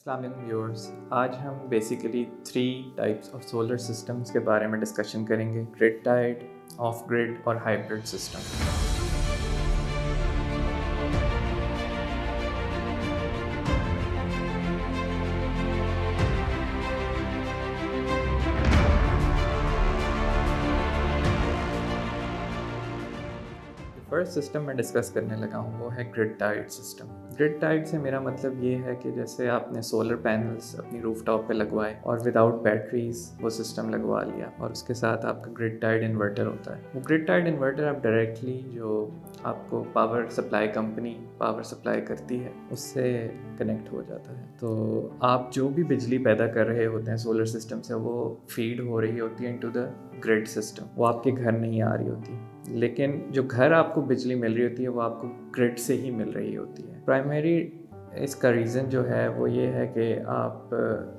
अस्सलाम वालेकुम व्यूअर्स। आज हम basically 3 types of solar systems के बारे में डिस्कशन करेंगे: ग्रिड टाइड, ऑफ ग्रिड और हाइब्रिड सिस्टम। फर्स्ट सिस्टम मैं डिस्कस करने लगा हूँ वो है grid tied system. Grid tied से मेरा मतलब ये है कि जैसे आपने सोलर पैनल्स अपनी रूफटॉप पे लगवाए और विदाउट बैटरीज वो सिस्टम लगवा लिया और उसके साथ आपका ग्रिड टाइड इन्वर्टर होता है। वो ग्रिड टाइड इन्वर्टर आप डायरेक्टली जो आपको power supply company power supply करती है उससे कनेक्ट हो जाता है। तो आप जो भी बिजली पैदा कर रहे होते हैं सोलर सिस्टम से वो फीड हो रही होती है इनटू द ग्रिड सिस्टम, वो आपके घर नहीं आ रही होती। लेकिन जो घर आपको बिजली मिल रही होती है वो आपको ग्रिड से ही मिल रही होती है। प्राइमरी इसका रीज़न जो है वो ये है कि आप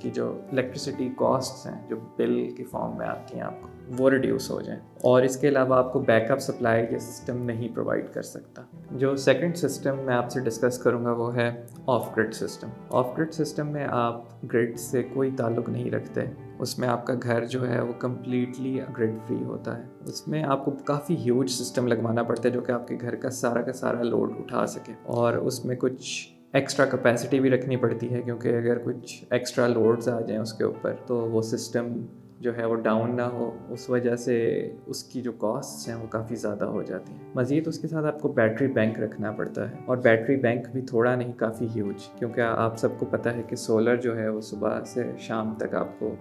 की जो इलेक्ट्रिसिटी कॉस्ट्स हैं जो बिल की फॉर्म में आती हैं आपको वो रिड्यूस हो जाएं, और इसके अलावा आपको बैकअप सप्लाई ये सिस्टम नहीं प्रोवाइड कर सकता। जो सेकंड सिस्टम मैं आपसे डिस्कस करूँगा वो है of grid system. Of grid system में आप ग्रिड से कोई ताल्लुक़ नहीं रखते, उसमें आपका घर जो है वो कम्प्लीटली ग्रिड फ्री होता है। उसमें आपको काफ़ी ह्यूज सिस्टम लगवाना पड़ता है जो कि आपके घर का सारा लोड उठा सके, और उसमें कुछ एक्स्ट्रा कैपेसिटी भी रखनी पड़ती है क्योंकि अगर कुछ एक्स्ट्रा लोड्स आ जाएं उसके ऊपर तो वो सिस्टम जो है वो डाउन ना हो, उस वजह से उसकी जो कॉस्ट्स हैं वो काफ़ी ज़्यादा हो जाती हैं। मज़ीद उसके साथ आपको बैटरी बैंक रखना पड़ता है, और बैटरी बैंक भी थोड़ा नहीं काफ़ी ह्यूज, क्योंकि आप सबको पता है कि सोलर जो है वो सुबह से शाम तक आपको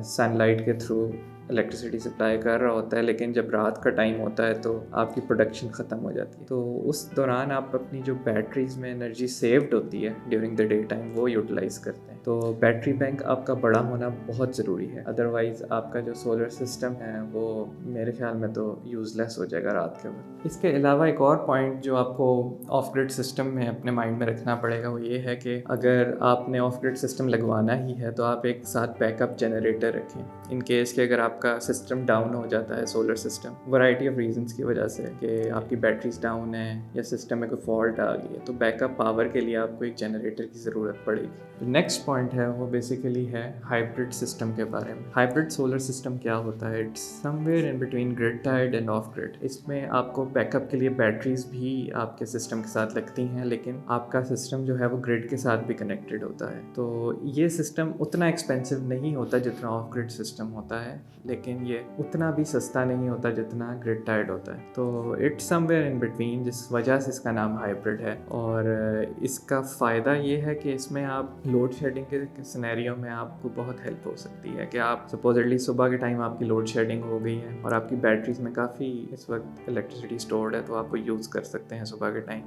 सनलाइट के थ्रू इलेक्ट्रिसिटी सप्लाई कर रहा होता है, लेकिन जब रात का टाइम होता है तो आपकी प्रोडक्शन ख़त्म हो जाती है। तो उस दौरान आप अपनी जो बैटरीज में एनर्जी सेव्ड होती है ड्यूरिंग द डे टाइम वो यूटिलाइज़ करते हैं। तो बैटरी बैंक आपका बड़ा होना बहुत ज़रूरी है, अदरवाइज़ आपका जो सोलर सिस्टम है वो मेरे ख्याल में तो यूज़लेस हो जाएगा रात के वक्त। इसके अलावा एक और पॉइंट जो आपको ऑफ ग्रिड सिस्टम में अपने माइंड में रखना पड़ेगा वो ये है कि अगर आपने ऑफ ग्रिड सिस्टम लगवाना ही है तो आप एक साथ बैकअप जनरेटर रखें इन केस कि अगर आपका सिस्टम डाउन हो जाता है, solar system variety of reasons की वजह से कि आपकी बैटरीज डाउन है या सिस्टम में कोई फॉल्ट आ गई है, तो बैकअप पावर के लिए आपको एक जनरेटर की ज़रूरत पड़ेगी। नेक्स्ट पॉइंट है वो बेसिकली है हाइब्रिड सिस्टम के बारे में। हाइब्रिड सोलर सिस्टम क्या होता है? It's somewhere in between grid tied and off grid. इसमें आपको बैकअप के लिए बैटरीज भी आपके सिस्टम के साथ लगती हैं, लेकिन आपका सिस्टम जो है वो ग्रिड के साथ भी कनेक्टेड होता है। तो ये सिस्टम उतना एक्सपेंसिव नहीं होता जितना ऑफ ग्रिड सिस्टम होता है, लेकिन ये उतना भी सस्ता नहीं होता जितना ग्रिड टाइड होता है। तो इट्स समवेयर इन बिटवीन, जिस वजह से इसका नाम हाइब्रिड है। और इसका फ़ायदा ये है कि इसमें आप लोड शेडिंग के सिनेरियो में आपको बहुत हेल्प हो सकती है कि आप सपोजली सुबह के टाइम आपकी लोड शेडिंग हो गई है और आपकी बैटरीज में काफ़ी इस वक्त इलेक्ट्रिसिटी स्टोर्ड है, तो आपको यूज़ कर सकते हैं सुबह के टाइम।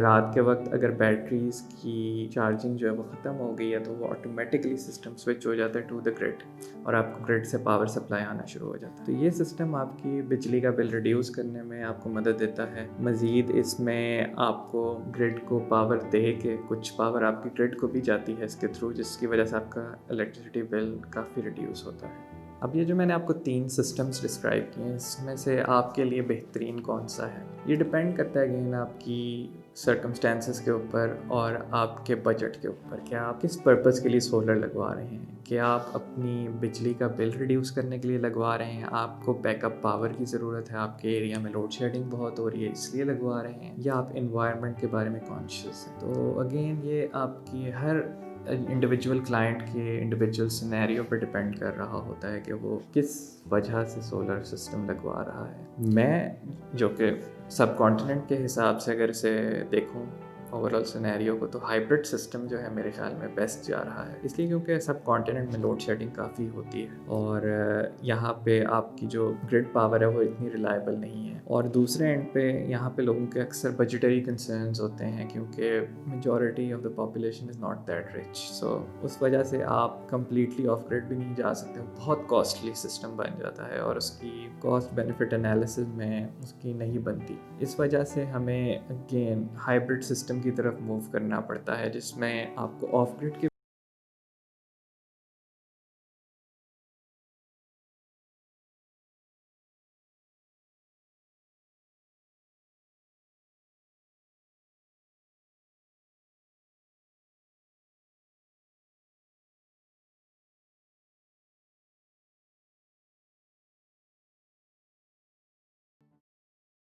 रात के वक्त अगर बैटरीज की चार्जिंग जो है वो ख़त्म हो गई है तो वो ऑटोमेटिकली सिस्टम स्विच हो जाता है टू द ग्रिड और आपको ग्रिड से पावर सप्लाई आना शुरू हो जाता है। तो ये सिस्टम आपकी बिजली का बिल रिड्यूस करने में आपको मदद देता है। मज़ीद इसमें आपको ग्रिड को पावर दे के कुछ पावर आपकी ग्रिड को भी जाती है इसके थ्रू, जिसकी वजह से आपका इलेक्ट्रिसिटी बिल काफ़ी रिड्यूस होता है। अब ये जो मैंने आपको 3 सिस्टम्स डिस्क्राइब किए हैं इसमें से आपके लिए बेहतरीन कौन सा है, ये डिपेंड करता है अगेन आपकी सर्कमस्टेंसेस के ऊपर और आपके बजट के ऊपर कि आप किस पर्पज़ के लिए सोलर लगवा रहे हैं। कि आप अपनी बिजली का बिल रिड्यूस करने के लिए लगवा रहे हैं, आपको बैकअप पावर की ज़रूरत है, आपके एरिया में लोड शेडिंग बहुत हो रही है इसलिए लगवा रहे हैं, या आप इन्वायरमेंट के बारे में कॉन्शियस हैं। तो अगेन ये आपकी हर इंडिविजुअल क्लाइंट के इंडिविजुअल सिनेरियो पर डिपेंड कर रहा होता है कि वो किस वजह से सोलर सिस्टम लगवा रहा है। मैं जो कि सब कॉन्टिनेंट के हिसाब से अगर इसे देखूं ओवरऑल सिनेरियो को, तो हाइब्रिड सिस्टम जो है मेरे ख्याल में बेस्ट जा रहा है, इसलिए क्योंकि सब कॉन्टिनेंट में लोड शेडिंग काफ़ी होती है और यहाँ पे आपकी जो ग्रिड पावर है वो इतनी रिलायबल नहीं है, और दूसरे एंड पे यहाँ पे लोगों के अक्सर बजटरी कंसर्न्स होते हैं क्योंकि majority of the population is not that rich. So उस वजह से आप कम्प्लीटली ऑफ ग्रिड भी नहीं जा सकते, बहुत कॉस्टली सिस्टम बन जाता है और उसकी कॉस्ट बेनिफिट एनालिसिस में उसकी नहीं बनती। इस वजह से हमें अगेन हाइब्रिड सिस्टम की तरफ मूव करना पड़ता है जिसमें आपको ऑफ ग्रिड के